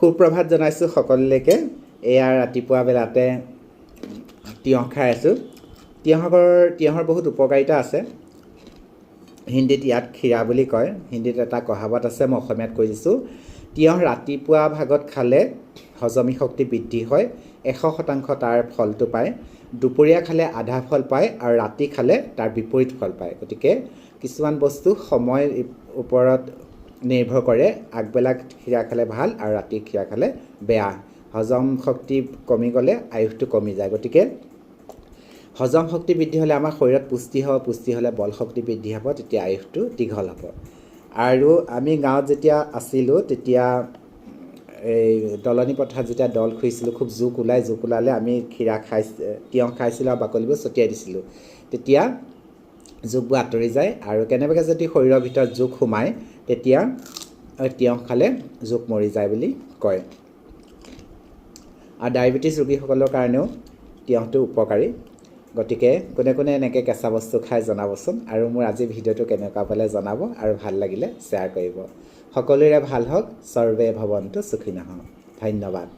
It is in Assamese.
সুপ্ৰভাত জনাইছোঁ সকলোলৈকে। এয়া ৰাতিপুৱা বেলাতে তিয়ঁহ খাই আছোঁ। তিয়ঁহৰ বহুত উপকাৰিতা আছে। হিন্দীত ইয়াক খীৰা বুলি কয়। হিন্দীত এটা কহাৱত আছে, মই অসমীয়াত কৈ দিছোঁ। তিয়ঁহ ৰাতিপুৱা ভাগত খালে হজমি শক্তি বৃদ্ধি হয়, 100% তাৰ ফলটো পায়। দুপৰীয়া খালে আধা ফল পায় আৰু ৰাতি খালে তাৰ বিপৰীত ফল পায়। গতিকে কিছুমান বস্তু সময়ৰ ওপৰত নিৰ্ভৰ কৰে। আগবেলা খীৰা খালে ভাল আৰু ৰাতি খীৰা খালে বেয়া। হজম শক্তি কমি গ'লে আয়ুসটো কমি যায়। গতিকে হজম শক্তি বৃদ্ধি হ'লে আমাৰ শৰীৰত পুষ্টি হ'ব, পুষ্টি হ'লে বল শক্তি বৃদ্ধি হ'ব, তেতিয়া আয়ুসটো দীঘল হ'ব। আৰু আমি গাঁৱত যেতিয়া আছিলোঁ তেতিয়া এই দলনি পথাৰত যেতিয়া দল খুৰিছিলোঁ, খুব জোক ওলালে আমি তিয়ঁহ খাইছিলোঁ আৰু বাকলিবোৰ ছটিয়াই দিছিলোঁ। তেতিয়া জোকবোৰ আঁতৰি যায় আৰু কেনেবাকৈ যদি শৰীৰৰ ভিতৰত জোক সোমায় তেতিয়া তিয়ঁহ খালে জোক মৰি যায় বুলি কয়। আৰু ডায়েবেটিছ ৰোগীসকলৰ কাৰণেও তিয়ঁহটো উপকাৰী। গতিকে কোনে কোনে এনেকৈ কেঁচা বস্তু খাই জনাবচোন, আৰু মোৰ আজি ভিডিঅ'টো কেনেকুৱা পালে জনাব আৰু ভাল লাগিলে শ্বেয়াৰ কৰিব। সকলোৰে ভাল হওক, সৰ্বে ভৱন্তু সুখিনঃ। ধন্যবাদ।